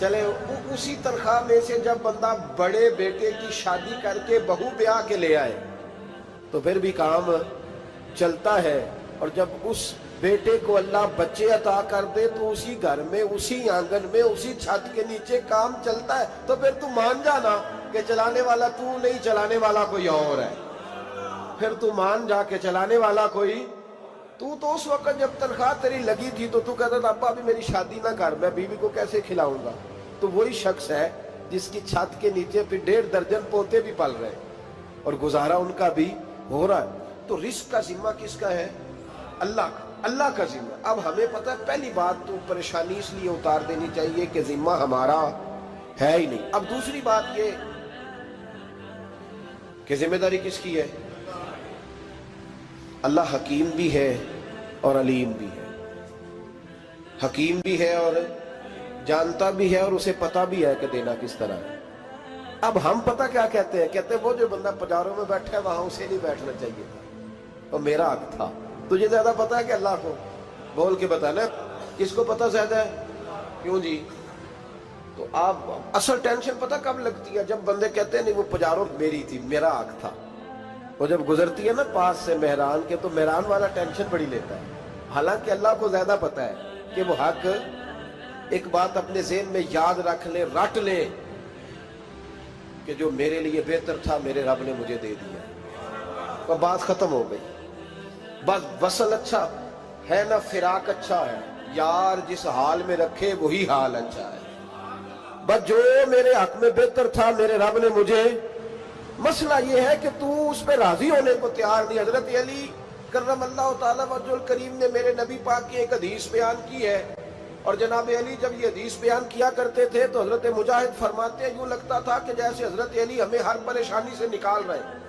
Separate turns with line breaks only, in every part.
چلے اسی تنخواہ میں سے جب بندہ بڑے بیٹے کی شادی کر کے بہو بیاہ کے لے آئے تو پھر بھی کام چلتا ہے. اور جب اس بیٹے کو اللہ بچے عطا کر دے تو اسی گھر میں، اسی آنگن میں، اسی چھت کے نیچے کام چلتا ہے. تو پھر تو مان جانا کہ چلانے والا تو نہیں، چلانے والا کوئی اور ہے. پھر تو مان جا کے چلانے والا کوئی تو اس وقت جب تنخواہ تیری لگی تھی تو کہتا تھا ابا ابھی میری شادی نہ کر، میں بیوی کو کیسے کھلاؤں گا. تو وہی شخص ہے جس کی چھت کے نیچے پھر 1.5 درجن پوتے بھی پل رہے اور گزارا ان کا بھی ہو رہا ہے. تو رزق کا ذمہ کس کا ہے؟ اللہ کا، اللہ کا ذمہ. اب ہمیں پتہ ہے پہلی بات تو پریشانی اس لیے اتار دینی چاہیے کہ ذمہ ہمارا ہے ہی نہیں. اب دوسری بات یہ کہ ذمہ داری کس کی ہے؟ اللہ حکیم بھی ہے اور علیم بھی ہے. حکیم بھی ہے اور جانتا بھی ہے اور اسے پتہ بھی ہے کہ دینا کس طرح ہے. اب ہم پتہ کیا کہتے ہیں؟ کہتے ہیں وہ جو بندہ پجاروں میں بیٹھا ہے وہاں اسے نہیں بیٹھنا چاہیے تھا، اور میرا حق تھا. تجھے زیادہ پتہ ہے کہ اللہ کو؟ بول کے بتانا کس کو پتہ زیادہ ہے؟ کیوں جی؟ تو آپ اصل ٹینشن پتہ کب لگتی ہے؟ جب بندے کہتے ہیں نہیں وہ پجاروں میری تھی، میرا حق تھا. وہ جب گزرتی ہے نا پاس سے مہران کے تو مہران والا ٹینشن بڑی لیتا ہے. حالانکہ اللہ کو زیادہ پتہ ہے کہ وہ حق. ایک بات اپنے ذہن میں یاد رکھ لے، رٹ لے کہ جو میرے لیے بہتر تھا میرے رب نے مجھے دے دیا. اور بات ختم ہو گئی. بس وصل اچھا ہے نہ فراق اچھا ہے، یار جس حال میں رکھے وہی حال اچھا ہے. بس جو میرے حق میں بہتر تھا میرے رب نے مجھے. مسئلہ یہ ہے کہ تو اس پہ راضی ہونے کو تیار نہیں. حضرت علی کرم اللہ تعالیٰ وجہ الکریم نے میرے نبی پاک کی ایک حدیث بیان کی ہے، اور جناب علی جب یہ حدیث بیان کیا کرتے تھے تو حضرت مجاہد فرماتے ہیں یوں لگتا تھا کہ جیسے حضرت علی ہمیں ہر پریشانی سے نکال رہے ہیں.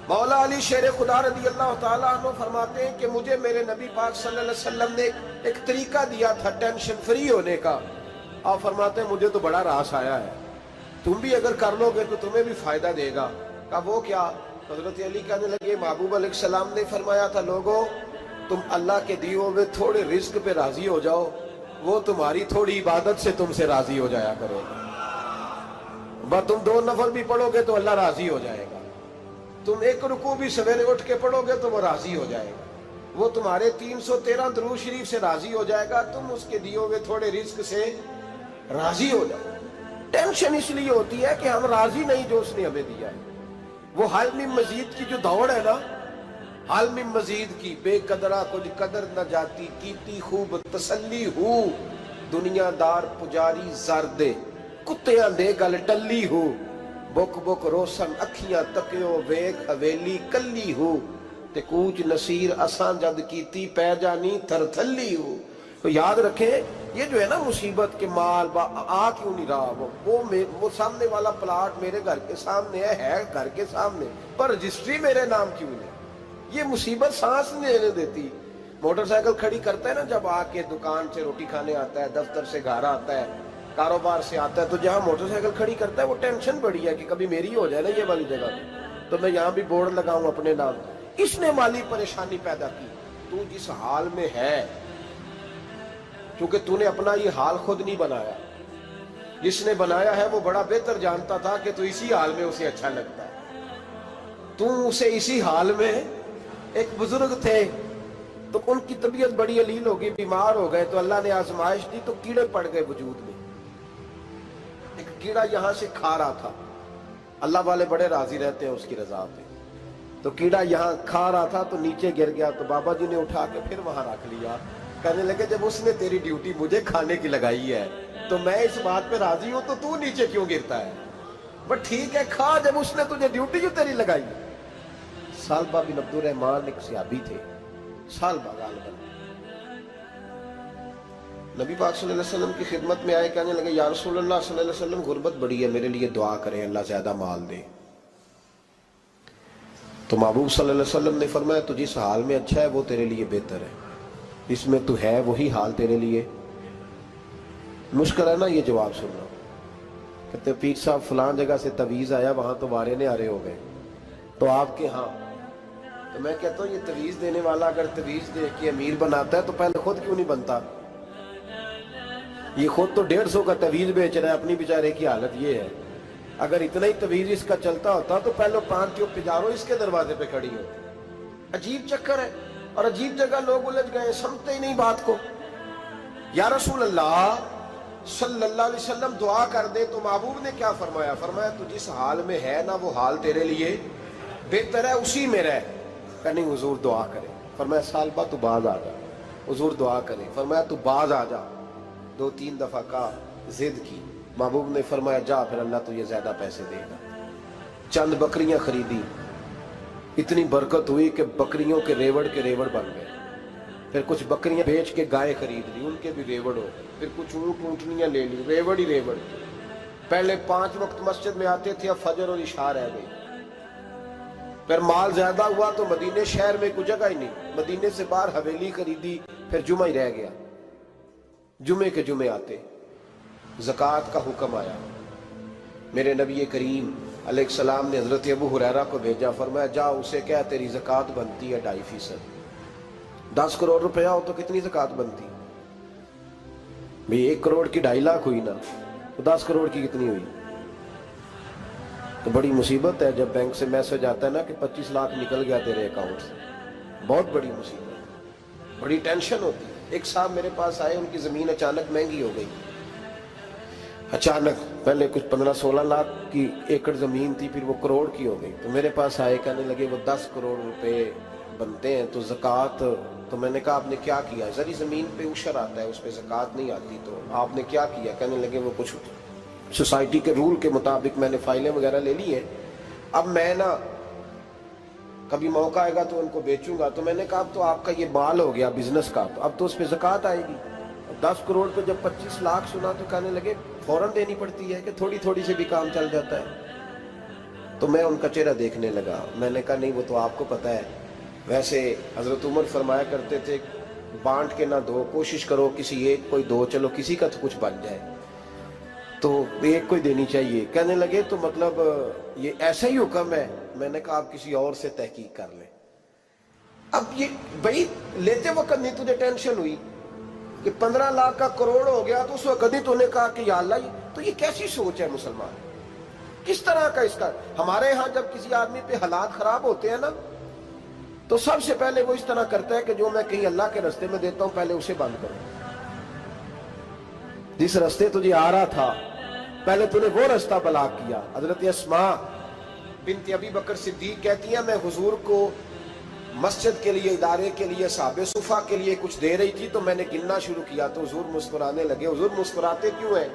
مولا علی شیر خدا رضی اللہ تعالیٰ عنہ فرماتے ہیں کہ مجھے میرے نبی پاک صلی اللہ علیہ وسلم نے ایک طریقہ دیا تھا ٹینشن فری ہونے کا. آپ فرماتے ہیں مجھے تو بڑا راس آیا ہے، تم بھی اگر کر لو گے تو تمہیں بھی فائدہ دے گا. کہا وہ کیا؟ حضرت علی کہنے لگے محبوب علیہ السلام نے فرمایا تھا لوگوں تم اللہ کے دیے ہوئے تھوڑے رزق پہ راضی ہو جاؤ، وہ تمہاری تھوڑی عبادت سے تم سے راضی ہو جایا کرو گا. بس تم 2 نفل بھی پڑھو گے تو اللہ راضی ہو جائے گا. تم 1 رکوع بھی سویرے اٹھ کے پڑھو گے تو وہ راضی ہو جائے گا. وہ تمہارے 313 درود شریف سے راضی ہو جائے گا. تم اس کے دیے ہوئے تھوڑے رزق سے راضی ہو جاؤ. ٹینشن اس لیے ہوتی ہے کہ ہم راضی نہیں جو اس نے ہمیں دیا ہے. وہ حال میں مزید کی جو دوڑ ہے نا، حال میں مزید کی، بے قدرہ کچھ قدر نہ جاتی، کیتی خوب تسلی ہو، دنیا دار پجاری زردے کتیاں دے گل ٹلی ہو، بک بک روشن اکھیاں تکیو ویک حویلی کلی ہو، تے کوچ نصیر اساں جد کیتی پہ جانی تھر تھلی ہو. تو یاد رکھیں یہ جو ہے نا مصیبت کے مال آ کیوں نہیں رہا، وہ سامنے والا پلاٹ میرے گھر کے سامنے ہے گھر کے سامنے، پر رجسٹری میرے نام کیوں نہیں. یہ مصیبت سانس نہیں لینے دیتی. موٹر سائیکل کھڑی کرتا ہے نا جب آ کے دکان سے روٹی کھانے آتا ہے، دفتر سے گھر آتا ہے، کاروبار سے آتا ہے، تو جہاں موٹر سائیکل کھڑی کرتا ہے وہ ٹینشن بڑی ہے کہ کبھی میری ہو جائے نا یہ والی جگہ تو میں یہاں بھی بورڈ لگاؤں اپنے نام. اس نے مالی پریشانی پیدا کی. تو جس حال میں ہے، کیونکہ تو نے اپنا یہ حال خود نہیں بنایا، جس نے بنایا ہے وہ بڑا بہتر جانتا تھا کہ تو اسی حال میں اسے اچھا لگتا ہے. تو اسے اسی حال میں. ایک بزرگ تھے تو ان کی طبیعت بڑی علیل ہو گئی، بیمار ہو گئے، تو اللہ نے آزمائش دی تو کیڑے پڑ گئے وجود میں. ایک کیڑا یہاں سے کھا رہا تھا، اللہ والے بڑے راضی رہتے ہیں اس کی رضا پہ. تو کیڑا یہاں کھا رہا تھا تو نیچے گر گیا، تو بابا جی نے اٹھا کے پھر وہاں رکھ لیا. کہنے لگے جب اس نے تیری ڈیوٹی مجھے کھانے کی لگائی ہے تو میں اس بات پہ راضی ہوں، تو نیچے کیوں گرتا ہے؟ بٹ ٹھیک ہے کھا، جب اس نے تجھے ڈیوٹی جو تیری لگائی. سالبہ بن عبد الرحمن ایک صحابی تھے، سالبہ غالباً نبی پاک صلی اللہ علیہ وسلم کی خدمت میں آئے. کہنے لگے یا رسول اللہ صلی اللہ علیہ وسلم غربت بڑی ہے، میرے لیے دعا کریں اللہ زیادہ مال دے. تو محبوب صلی اللہ علیہ وسلم نے فرمایا تو جس حال میں اچھا ہے وہ تیرے لیے بہتر ہے، اس میں تو ہے وہی حال تیرے لیے. مشکل ہے نا یہ جواب سننا. کہتے پیر صاحب فلاں جگہ سے تویز آیا، وہاں تو وارے نے آرے ہو گئے، تو آپ کے ہاں. تو میں کہتا ہوں یہ تویز دینے والا اگر تویز دے کے امیر بناتا ہے تو پہلے خود کیوں نہیں بنتا؟ یہ خود تو 150 کا تویز بیچ رہا ہے، اپنی بیچارے کی حالت یہ ہے. اگر اتنا ہی تویز اس کا چلتا ہوتا تو پہلے 5 ٹیوب پجارو اس کے دروازے پہ کھڑی ہوتی. عجیب چکر ہے اور عجیب جگہ لوگ الجھ گئے، سمجھتے ہی نہیں بات کو. یا رسول اللہ صلی اللہ علیہ وسلم دعا کر دے تو محبوب نے کیا فرمایا؟ فرمایا تو جس حال میں ہے نا وہ حال تیرے لیے بہتر ہے، اسی میں رہ. کہ نہیں حضور دعا کرے. فرمایا سال بعد تو باز آ جا. حضور دعا کرے. فرمایا تو باز آ جا. 2-3 دفعہ کا ضد کی. محبوب نے فرمایا جا پھر اللہ تجھے زیادہ پیسے دے گا. چند بکریاں خریدی، اتنی برکت ہوئی کہ بکریوں کے ریوڑ بن گئے. پھر کچھ بکریاں بیچ کے گائے خرید لی، ان کے بھی ریوڑ ہو گئے. پھر کچھ اونٹنیاں لے لی، ریوڑ ہی ریوڑ. پہلے 5 وقت مسجد میں آتے تھے، اب فجر اور عشاء رہ گئی. پھر مال زیادہ ہوا تو مدینے شہر میں کوئی جگہ ہی نہیں، مدینے سے باہر حویلی خریدی. پھر جمعہ ہی رہ گیا. جمعے کے جمعے آتے زکوٰۃ کا حکم آیا. میرے نبی کریم علیہ السلام نے حضرت ابو ہریرہ کو بھیجا. فرمایا جا اسے کہہ تیری زکوٰۃ بنتی ہے 2.5%. 10 کروڑ روپیہ ہو تو کتنی زکوٰۃ بنتی؟ بھئی 1 کروڑ کی 2.5 لاکھ ہوئی نا، تو 10 کروڑ کی کتنی ہوئی؟ تو بڑی مصیبت ہے جب بینک سے میسج آتا ہے نا کہ 25 لاکھ نکل گیا تیرے اکاؤنٹ سے. بہت بڑی مصیبت، بڑی ٹینشن ہوتی ہے. ایک صاحب میرے پاس آئے، ان کی زمین اچانک مہنگی ہو گئی. اچانک پہلے کچھ 15-16 لاکھ کی ایکڑ زمین تھی، پھر وہ کروڑ کی ہو گئی. تو میرے پاس آئے، کہنے لگے وہ 10 کروڑ روپے بنتے ہیں تو زکوٰۃ. تو میں نے کہا آپ نے کیا کیا؟ ذری زمین پہ عشر آتا ہے، اس پہ زکوٰۃ نہیں آتی، تو آپ نے کیا کیا؟ کہنے لگے وہ کچھ سوسائٹی کے رول کے مطابق میں نے فائلیں وغیرہ لے لی ہیں، اب میں نا کبھی موقع آئے گا تو ان کو بیچوں گا. تو میں نے کہا اب تو آپ کا یہ مال ہو گیا بزنس کا، تو اب تو اس پہ زکوٰۃ آئے گی. 10 کروڑ پہ جب 25 لاکھ سنا تو کہنے لگے فوراً دینی پڑتی ہے کہ تھوڑی تھوڑی سے بھی کام چل جاتا ہے. تو میں ان کا چہرہ دیکھنے لگا. میں نے کہا نہیں وہ تو آپ کو پتہ ہے. ویسے حضرت عمر فرمایا کرتے تھے بانٹ کے نہ دو، کوشش کرو کسی ایک کو دو، چلو کسی کا تو کچھ بن جائے. تو ایک کو ہی دینی چاہیے. کہنے لگے تو مطلب یہ ایسا ہی حکم ہے؟ میں نے کہا آپ کسی اور سے تحقیق کر لیں. اب یہ بھائی لیتے وقت نہیں تجھے ٹینشن ہوئی کہ 15 لاکھ کا کروڑ ہو گیا تو اس وقت نہیں تو نے کہا کہ یا اللہ. تو یہ کیسی سوچ ہے مسلمان؟ کس طرح کا اس کا؟ ہمارے ہاں جب کسی آدمی پہ حالات خراب ہوتے ہیں نا تو سب سے پہلے وہ اس طرح کرتا ہے کہ جو میں کہیں اللہ کے رستے میں دیتا ہوں پہلے اسے بند کرو. جس رستے تجھے آ رہا تھا پہلے تو نے وہ رستہ بلاک کیا. حضرت اسماء بنت ابی بکر صدیق کہتی ہیں میں حضور کو مسجد کے لیے، ادارے کے لیے، صحابہ صفا کے لیے کچھ دے رہی تھی تو میں نے گننا شروع کیا تو حضور مسکرانے لگے. حضور مسکراتے کیوں ہیں؟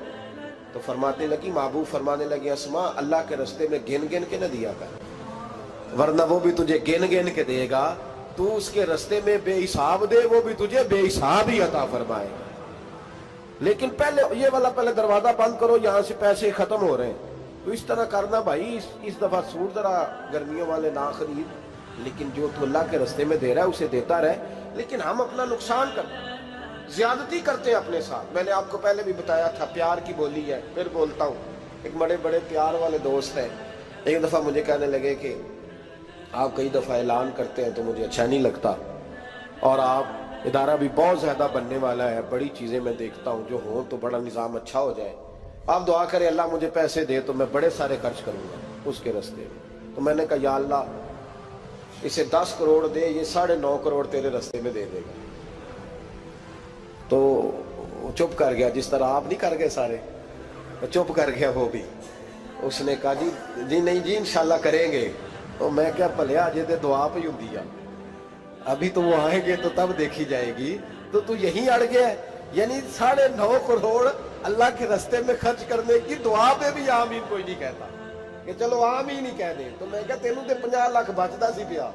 تو فرمانے لگی، محبوب فرمانے لگے اسماء اللہ کے رستے میں گن گن کے نہ دیا کر، ورنہ وہ بھی تجھے گن گن کے دے گا. تو اس کے رستے میں بے حساب دے، وہ بھی تجھے بے حساب ہی عطا فرمائے گا. لیکن پہلے یہ والا پہلے دروازہ بند کرو، یہاں سے پیسے ختم ہو رہے ہیں. تو اس طرح کرنا بھائی. اس دفعہ سوٹ ذرا گرمیوں والے نہ خرید، لیکن جو تو اللہ کے رستے میں دے رہا ہے اسے دیتا رہے. لیکن ہم اپنا نقصان کرتے ہیں، زیادتی کرتے ہیں اپنے ساتھ. میں نے آپ کو پہلے بھی بتایا تھا پیار کی بولی ہے، پھر بولتا ہوں. ایک بڑے بڑے پیار والے دوست ہیں، ایک دفعہ مجھے کہنے لگے کہ آپ کئی دفعہ اعلان کرتے ہیں تو مجھے اچھا نہیں لگتا، اور آپ ادارہ بھی بہت زیادہ بننے والا ہے، بڑی چیزیں میں دیکھتا ہوں جو ہوں تو بڑا نظام اچھا ہو جائے. آپ دعا کریں اللہ مجھے پیسے دے تو میں بڑے سارے خرچ کروں گا اس کے رستے میں. تو میں نے کہا یا اللہ اسے 10 کروڑ دے، یہ 9.5 کروڑ تیرے رستے میں دے دے گا. تو چپ کر گیا، جس طرح آپ نہیں کر گئے سارے، چپ کر گیا وہ بھی. اس نے کہا جی نہیں جی انشاءاللہ کریں گے. تو میں کیا پلیا جی دے دعا پہ ہوں دیا، ابھی تو وہ آئیں گے تو تب دیکھی جائے گی. تو یہیں اڑ گیا ہے. یعنی 9.5 کروڑ اللہ کے رستے میں خرچ کرنے کی دعا پہ بھی آمین کوئی نہیں کہتا کہ چلو آمین ہی کہہ دیں. تو میں کہا تینوں تے 50 لاکھ بچتا سی پیا،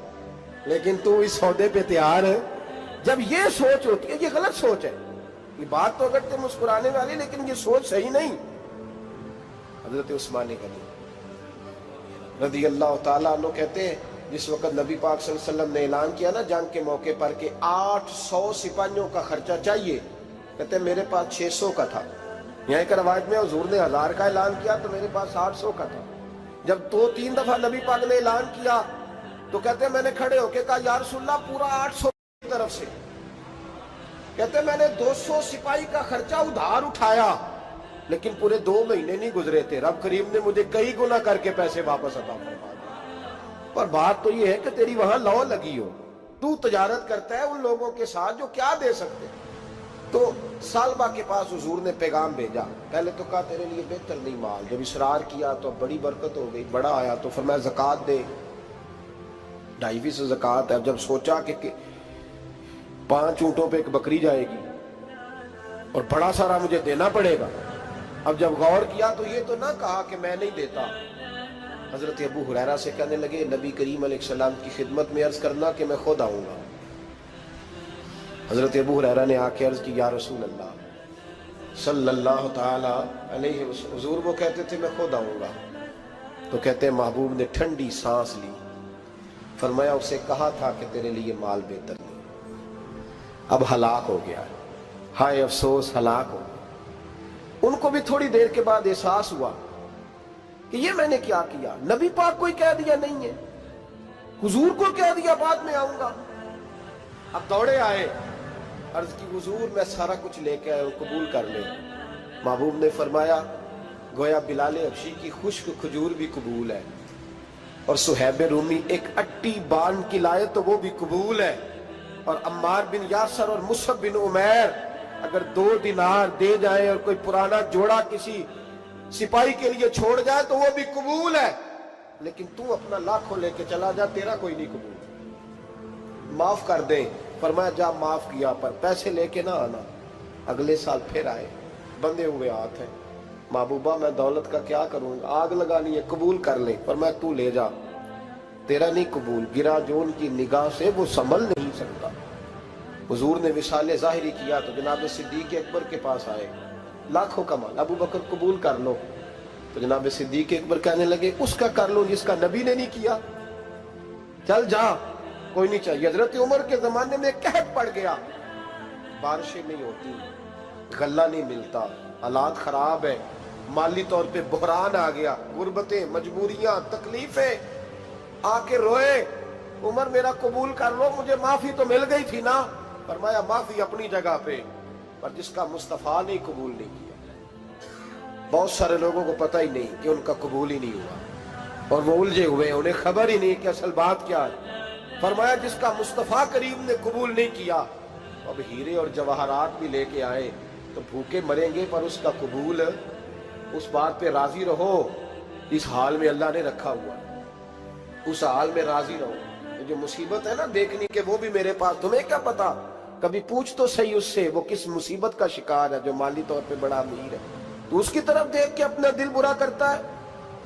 لیکن تو اس سودے پہ تیار ہے. جب یہ سوچ ہوتی ہے، یہ غلط سوچ ہے. یہ بات تو اگر تے مسکرانے والی، لیکن یہ سوچ صحیح نہیں. حضرت عثمان غنی رضی اللہ تعالیٰ عنہ کہتے ہیں جس وقت نبی پاک صلی اللہ علیہ وسلم نے اعلان کیا نا جنگ کے موقع پر کہ 800 سپاہیوں کا خرچہ چاہیے، کہتے ہیں میرے پاس 600 کا تھا. یہاں ایک روایت میں حضور نے 1000 کا اعلان کیا تو میرے پاس 800 کا تھا. جب 2-3 دفعہ نبی پاک نے اعلان کیا تو کہتے ہیں میں نے کھڑے ہو کے کہا یا رسول اللہ پورا 800 کی طرف سے. کہتے میں نے 200 سپاہی کا خرچہ ادھار اٹھایا لیکن پورے 2 مہینے نہیں گزرے تھے، رب کریم نے مجھے کئی گنا کر کے پیسے واپس عطا فرما دیے۔ پر بات تو یہ ہے کہ تیری وہاں لو لگی ہو، تو تجارت کرتا ہے ان لوگوں کے ساتھ جو کیا دے سکتے۔ تو سالبہ کے پاس حضور نے پیغام بھیجا، پہلے تو کہا تیرے لیے بہتر نہیں مال، جب اصرار کیا تو بڑی برکت ہو گئی، بڑا آیا تو فرمایا زکوٰۃ دے، 2.5 زکوٰۃ ہے۔ جب سوچا کہ 5 اونٹوں پہ ایک بکری جائے گی اور بڑا سارا مجھے دینا پڑے گا، اب جب غور کیا تو یہ تو نہ کہا کہ میں نہیں دیتا۔ حضرت ابو ہریرہ سے کہنے لگے نبی کریم علیہ السلام کی خدمت میں عرض کرنا کہ میں خود آؤں گا۔ حضرت ابو ہریرہ نے آ کے عرض کی یا رسول اللہ صلی اللہ تعالی علیہ وسلم، حضور وہ کہتے تھے میں خود آؤں گا، تو کہتے ہیں محبوب نے ٹھنڈی سانس لی، فرمایا اسے کہا تھا کہ تیرے لیے مال بہتر نہیں، اب ہلاک ہو گیا، ہائے افسوس ہلاک ہو گیا۔ ان کو بھی تھوڑی دیر کے بعد احساس ہوا کہ یہ میں نے کیا کیا، نبی پاک کوئی کہہ دیا نہیں ہے، حضور کو کہہ دیا بعد میں آؤں گا۔ اب دوڑے آئے، عرض کی حضور میں سارا کچھ لے کے آئے ہوں، قبول کر لیں۔ محبوب نے فرمایا گویا بلال حبشی کی خشک کھجور بھی قبول ہے، اور صہیب رومی ایک اٹی بان کی لائے تو وہ بھی قبول ہے، اور عمار بن یاسر اور مصعب بن عمیر اگر 2 دینار دے جائیں اور کوئی پرانا جوڑا کسی سپاہی کے لیے چھوڑ جائے تو وہ بھی قبول ہے، لیکن تو اپنا لاکھوں لے کے چلا جا، تیرا کوئی نہیں قبول، معاف کر دیں۔ فرمایا جا معاف کیا، پر پیسے لے کے نہ آنا۔ اگلے سال پھر آئے، بندے ہوئے ہاتھ ہیں، محبوبہ میں دولت کا کیا کروں گا، آگ لگانی ہے، قبول کر لیں۔ فرمایا تو لے جا، تیرا نہیں قبول، گرا جو ان کی نگاہ سے وہ سنبھل نہیں سکتا۔ حضور نے وصال ظاہری کیا تو جناب صدیق اکبر کے پاس آئے، لاکھوں کا مال، ابو بکر قبول کر لو، تو جناب صدیق اکبر کہنے لگے اس کا کر لو جس کا نبی نے نہیں کیا، چل جا کوئی نہیں چاہیے۔ حضرت عمر کے زمانے میں قحط پڑ گیا، بارشیں نہیں ہوتی، غلہ نہیں ملتا، حالات خراب ہے، مالی طور پہ بحران آ گیا، غربتیں، مجبوریاں، تکلیفیں، آ کے روئے، عمر میرا قبول کر لو، مجھے معافی تو مل گئی تھی نا۔ فرمایا معافی اپنی جگہ پہ، پر جس کا مصطفیٰ نے قبول نہیں کیا۔ بہت سارے لوگوں کو پتہ ہی نہیں کہ ان کا قبول ہی نہیں ہوا، اور وہ الجھے ہوئے، انہیں خبر ہی نہیں کہ اصل بات کیا ہے۔ فرمایا جس کا مصطفیٰ کریم نے قبول نہیں کیا، اب ہیرے اور جواہرات بھی لے کے آئے تو بھوکے مریں گے، پر اس کا قبول، اس بات پہ راضی رہو، اس حال میں اللہ نے رکھا ہوا، اس حال میں راضی رہو۔ جو مصیبت ہے نا دیکھنی کہ وہ بھی میرے پاس، تمہیں کیا پتا، کبھی پوچھ تو صحیح اس سے وہ کس مصیبت کا شکار ہے، جو مالی طور پہ بڑا امیر ہے، تو اس کی طرف دیکھ کے اپنا دل برا کرتا ہے۔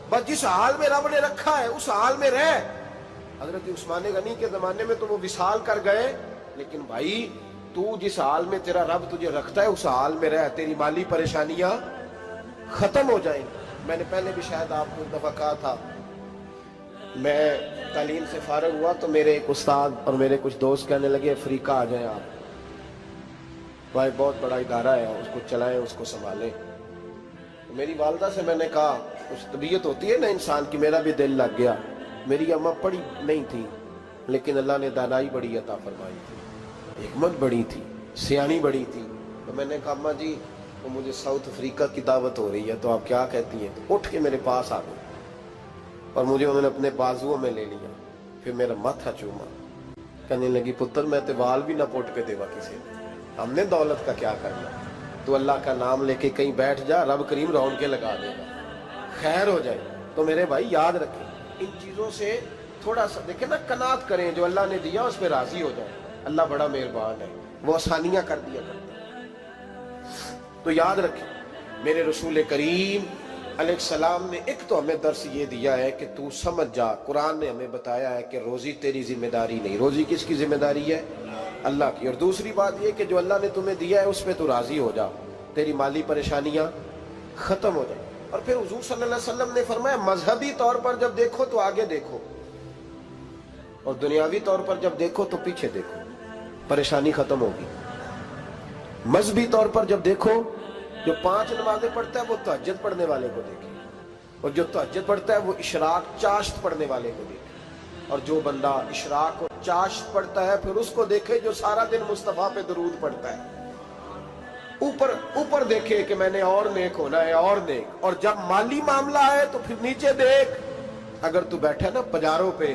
بس جس حال میں رب نے رکھا ہے اس حال میں رہ۔ حضرت عثمان غنی کے زمانے میں تو وہ وصال کر گئے، لیکن بھائی تو جس حال میں تیرا رب تجھے رکھتا ہے اس حال میں رہ، تیری مالی پریشانیاں ختم ہو جائیں۔ میں نے پہلے بھی شاید آپ کو ایک دفعہ کہا تھا، میں تعلیم سے فارغ ہوا تو میرے ایک استاد اور میرے کچھ دوست کہنے لگے افریقہ آ جائیں آپ، وہاں بہت بڑا ادارہ ہے، اس کو چلائیں، اس کو سنبھالیں۔ میری والدہ سے میں نے کہا، کچھ طبیعت ہوتی ہے نا انسان کی، میرا بھی دل لگ گیا۔ میری اماں پڑھی نہیں تھی لیکن اللہ نے دانائی بڑی عطا فرمائی تھی، حکمت بڑی تھی، سیانی بڑی تھی۔ تو میں نے کہا اماں جی وہ مجھے ساؤتھ افریقہ کی دعوت ہو رہی ہے تو آپ کیا کہتی ہیں؟ تو اٹھ کے میرے پاس آ گئی اور مجھے انہوں نے اپنے بازوؤں میں لے لیا، پھر میرا ماتھا چوما، کہنے لگی پتر میں تے وال بھی نہ پوٹ کے دیوا کسی نے، ہم نے دولت کا کیا کرنا، تو اللہ کا نام لے کے کہیں بیٹھ جا، رب کریم رون کے لگا دے گا، خیر ہو جائے۔ تو میرے بھائی یاد رکھیں ان چیزوں سے تھوڑا سا دیکھیں نا، قناعت کریں، جو اللہ نے دیا اس پہ راضی ہو جائیں، اللہ بڑا مہربان ہے، وہ آسانیاں کر دیا کرتا ہے۔ تو یاد رکھیں میرے رسول کریم علیہ السلام نے ایک تو ہمیں درس یہ دیا ہے کہ تو سمجھ جا، قرآن نے ہمیں بتایا ہے کہ روزی تیری ذمہ داری نہیں، روزی کس کی ذمہ داری ہے؟ اللہ کی۔ اور دوسری بات یہ کہ جو اللہ نے تمہیں دیا ہے اس پہ تو راضی ہو جا، تیری مالی پریشانیاں ختم ہو جائیں۔ اور پھر حضور صلی اللہ علیہ وسلم نے فرمایا مذہبی طور پر جب دیکھو تو آگے دیکھو، اور دنیاوی طور پر جب دیکھو تو پیچھے دیکھو، پریشانی ختم ہوگی۔ مذہبی طور پر جب دیکھو، جو 5 نمازیں پڑھتا ہے وہ تہجد پڑھنے والے کو دیکھے، اور جو تہجد پڑھتا ہے وہ اشراق چاشت پڑھنے والے کو دیکھے، اور جو بندہ اشراق اور چاشت پڑھتا ہے پھر اس کو دیکھے جو سارا دن مصطفیٰ پہ درود پڑھتا ہے۔ اوپر اوپر دیکھے کہ میں نے اور نیک ہونا ہے اور نیک، اور جب مالی معاملہ ہے تو پھر نیچے دیکھ. اگر تو بیٹھا نا پجاروں پہ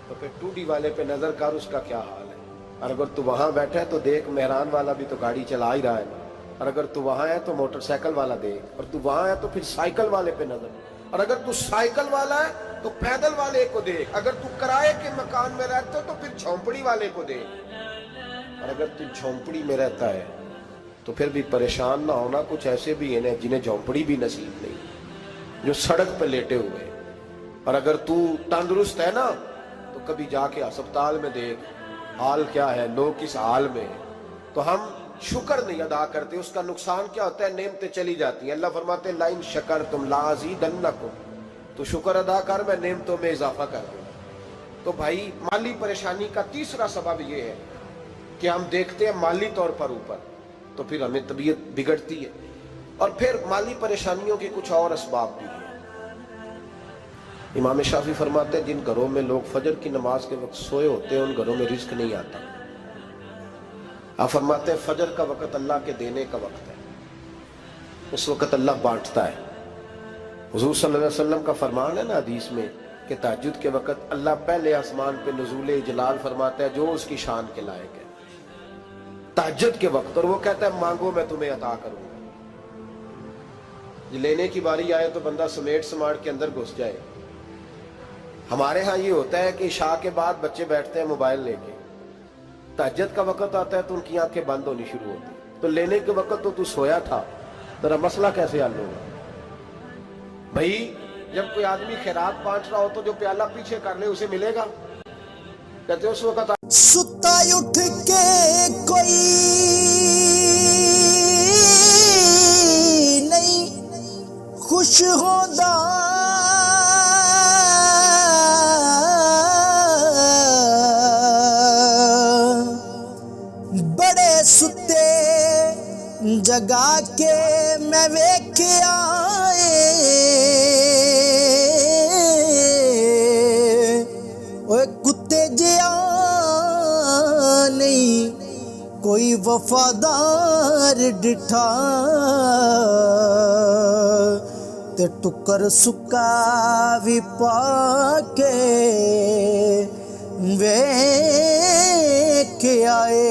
تو پھر ٹوڈی والے پہ نظر کر اس کا کیا حال ہے. اور اگر تو وہاں بیٹھا ہے تو دیکھ مہران والا بھی تو گاڑی چلا ہی رہا ہے. اور اگر تو وہاں ہے تو موٹر سائیکل والا دیکھ، اور تو وہاں ہے تو پھر سائیکل والے پہ نظر. اور اگر تو سائیکل والا ہے تو پیدل والے کو دیکھ. اگر تو کرائے کے مکان میں رہتا ہے تو پھر جھونپڑی والے کو دیکھ. اور اگر تو جھونپڑی میں رہتا ہے تو پھر بھی پریشان نہ ہونا. کچھ ایسے بھی ہیں جنہیں جھونپڑی بھی نصیب نہیں، جو سڑک پہ لیٹے ہوئے. اور اگر تو تندرست ہے نا تو کبھی جا کے ہسپتال میں دیکھ حال کیا ہے، لوگ کس حال میں ہیں. تو ہم شکر نہیں ادا کرتے. اس کا نقصان کیا ہوتا ہے؟ نعمتیں چلی جاتی ہیں. اللہ فرماتے ہیں لئن شکرتم لازیدنکم، تو شکر ادا کر، میں نعمتوں میں اضافہ کر دوں. تو بھائی مالی پریشانی کا تیسرا سبب یہ ہے کہ ہم دیکھتے ہیں مالی طور پر اوپر، تو پھر ہمیں طبیعت بگڑتی ہے. اور پھر مالی پریشانیوں کے کچھ اور اسباب بھی ہیں. امام شافعی فرماتے ہیں جن گھروں میں لوگ فجر کی نماز کے وقت سوئے ہوتے ہیں ان گھروں میں رزق نہیں آتا. آپ فرماتے ہیں فجر کا وقت اللہ کے دینے کا وقت ہے، اس وقت اللہ بانٹتا ہے. حضور صلی اللہ علیہ وسلم کا فرمان ہے نا حدیث میں کہ تہجد کے وقت اللہ پہلے آسمان پہ نزول اجلال فرماتا ہے جو اس کی شان کے لائق ہے تہجد کے وقت، اور وہ کہتا ہے مانگو میں تمہیں عطا کروں گا. لینے کی باری آئے تو بندہ سمیٹ سماٹ کے اندر گھس جائے. ہمارے ہاں یہ ہوتا ہے کہ عشاء کے بعد بچے بیٹھتے ہیں موبائل لے کے، تہجد کا وقت آتا ہے تو ان کی آنکھیں بند ہونی شروع ہوتی. تو لینے کے وقت تو سویا تھا، ذرا مسئلہ کیسے حل ہوگا؟ بھائی جب کوئی آدمی خیرات بانٹ رہا ہو تو جو پیالہ پیچھے کر لے اسے ملے گا؟ کہتے اس وقت
ستا اٹھ کے کوئی نہیں خوش ہوتا، بڑے ستے جگا کے میں ویکھیا اوے کتے جیا نہیں کوئی وفادار ڈٹھا تے ٹکر سکا بھی پا کے ویکھ آئے.